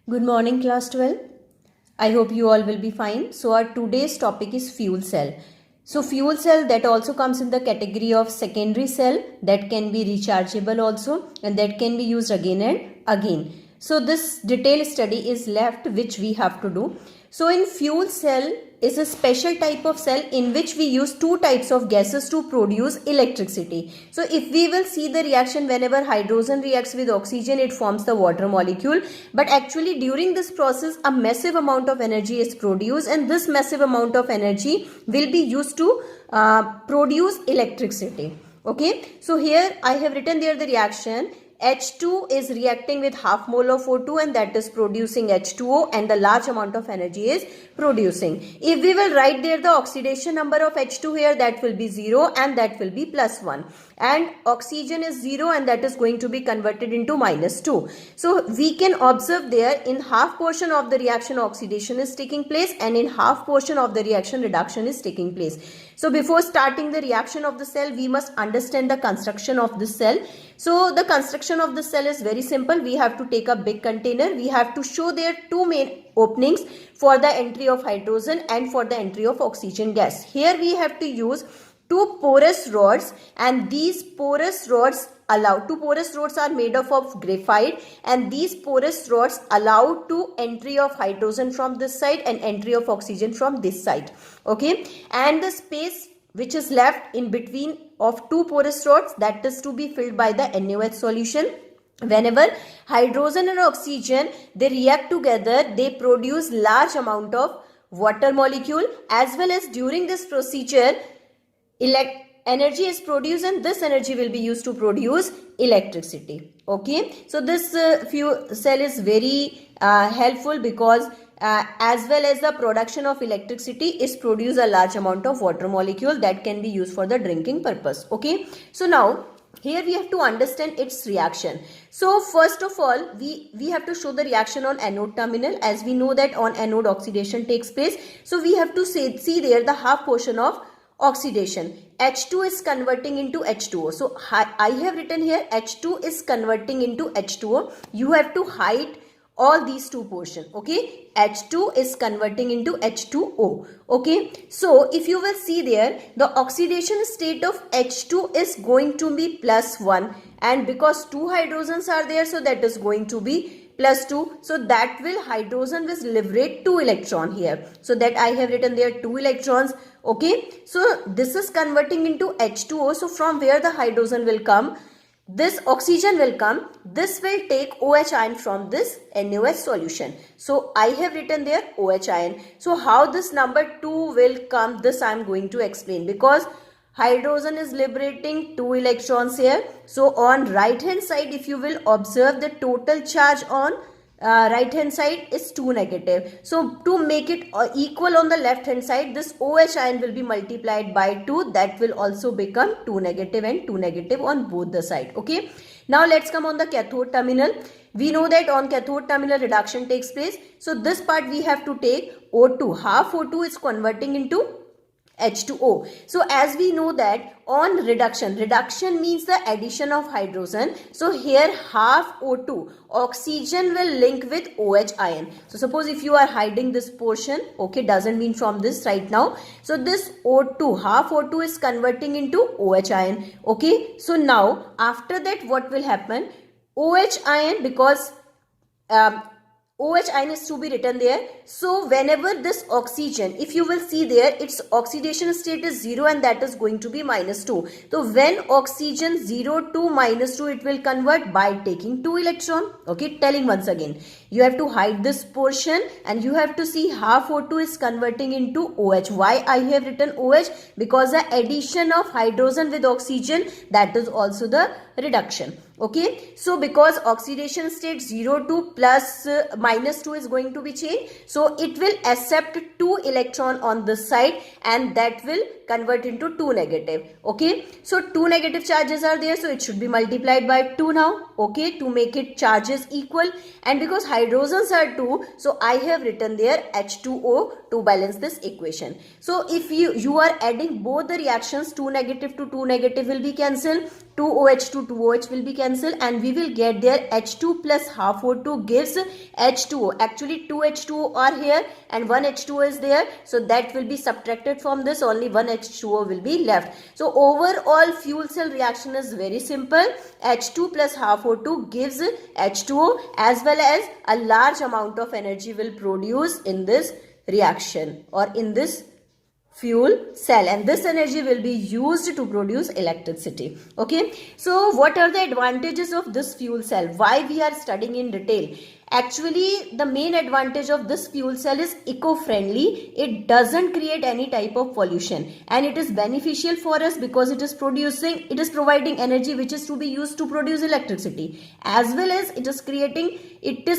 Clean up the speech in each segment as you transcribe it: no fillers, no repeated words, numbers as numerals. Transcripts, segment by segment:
Good morning, class 12. I hope you all will be fine. So our today's topic is fuel cell. So fuel cell, that also comes in the category of secondary cell, that can be rechargeable also, and that can be used again and again. So this detailed study is left which we have to do. So in fuel cell is a special type of cell in which we use two types of gases to produce electricity. So if we will see the reaction, whenever hydrogen reacts with oxygen, it forms the water molecule. But actually during this process, a massive amount of energy is produced, and this massive amount of energy will be used to produce electricity. Okay, so here I have written there the reaction. H2 is reacting with half mole of O2, and that is producing H2O, and the large amount of energy is producing. If we will write there the oxidation number of H2 here, that will be 0 and that will be +1, and oxygen is 0 and that is going to be converted into -2. So we can observe there in half portion of the reaction oxidation is taking place, and in half portion of the reaction reduction is taking place. So before starting the reaction of the cell, we must understand the construction of the cell. So the construction of the cell is very simple. We have to take a big container. We have to show there two main openings for the entry of hydrogen and for the entry of oxygen gas. Here we have to use two porous rods, and these porous rods are made up of graphite, and these porous rods allow to entry of hydrogen from this side and entry of oxygen from this side. Okay, and the space which is left in between of two porous rods, that is to be filled by the NaOH solution. Whenever hydrogen and oxygen, they react together, they produce large amount of water molecule, as well as during this procedure energy is produced, and this energy will be used to produce electricity. Okay, so this fuel cell is very helpful because as well as the production of electricity is produce a large amount of water molecule that can be used for the drinking purpose. Okay, so now here we have to understand its reaction. So first of all, we have to show the reaction on anode terminal, as we know that on anode oxidation takes place. So we have to see there the half portion of oxidation. H2 is converting into H2O. So I have written here H2 is converting into H2O. You have to hide all these two portions. Okay, H2 is converting into H2O. Okay, so if you will see there, the oxidation state of H2 is going to be +1, and because two hydrogens are there, so that is going to be +2. So that will hydrogen will liberate 2 electron here. So that I have written there 2 electrons. Okay, so this is converting into H2O. So from where the hydrogen will come, this oxygen will come. This will take OH ion from this NaOH solution. So I have written there OH ion. So how this number 2 will come, this I am going to explain, because hydrogen is liberating 2 electrons here. So on right hand side, if you will observe, the total charge on right hand side is 2 negative. So to make it equal on the left hand side, this OH ion will be multiplied by 2. That will also become 2 negative and 2 negative on both the side. Okay, now let's come on the cathode terminal. We know that on cathode terminal reduction takes place. So this part we have to take O2. Half O2 is converting into H2O. So as we know that on reduction means the addition of hydrogen. So here half O2, oxygen will link with OH ion. So suppose if you are hiding this portion, okay, doesn't mean from this right now. So this O2, half O2 is converting into OH ion. Okay, so now after that what will happen? OH ion, because OH ion is to be written there. So whenever this oxygen, if you will see there, its oxidation state is 0 and that is going to be -2. So when oxygen 0 to -2, it will convert by taking 2 electron. Okay, telling once again, you have to hide this portion and you have to see half O2 is converting into OH. Why I have written OH? Because the addition of hydrogen with oxygen, that is also the reduction. Okay, so because oxidation state 0 to -2 is going to be changed, so it will accept 2 electron on this side, and that will convert into 2 negative. Okay, so 2 negative charges are there, so it should be multiplied by 2 now. Okay, to make it charges equal, and because hydrogens are 2, so I have written there H2O to balance this equation. So if you are adding both the reactions, 2 negative to 2 negative will be cancelled, 2OH to 2OH will be cancelled, and we will get there H2 plus half O2 gives H2O. Actually 2 H2O are here and 1 H2O is there, so that will be subtracted from this, only 1 H2O will be left. So overall fuel cell reaction is very simple. H2 plus half O2 gives H2O, as well as a large amount of energy will produce in this reaction or in this fuel cell, and this energy will be used to produce electricity. Okay, so what are the advantages of this fuel cell? Why we are studying in detail? Actually, the main advantage of this fuel cell is eco-friendly. It doesn't create any type of pollution, and it is beneficial for us because it is providing energy which is to be used to produce electricity, as well as it is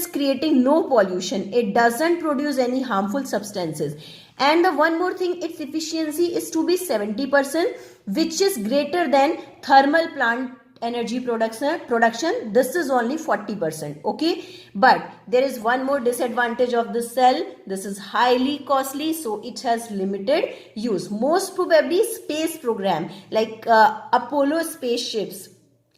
creating no pollution. It doesn't produce any harmful substances. And the one more thing, its efficiency is to be 70%, which is greater than thermal plant energy production. This is only 40%. Okay, but there is one more disadvantage of this cell. This is highly costly, so it has limited use. Most probably space program like Apollo spaceships,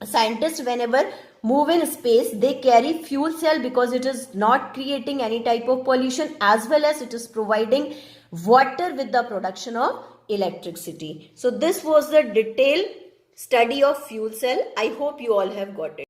scientists whenever move in space, they carry fuel cell because it is not creating any type of pollution, as well as it is providing water with the production of electricity. So this was the detailed study of fuel cell. I hope you all have got it.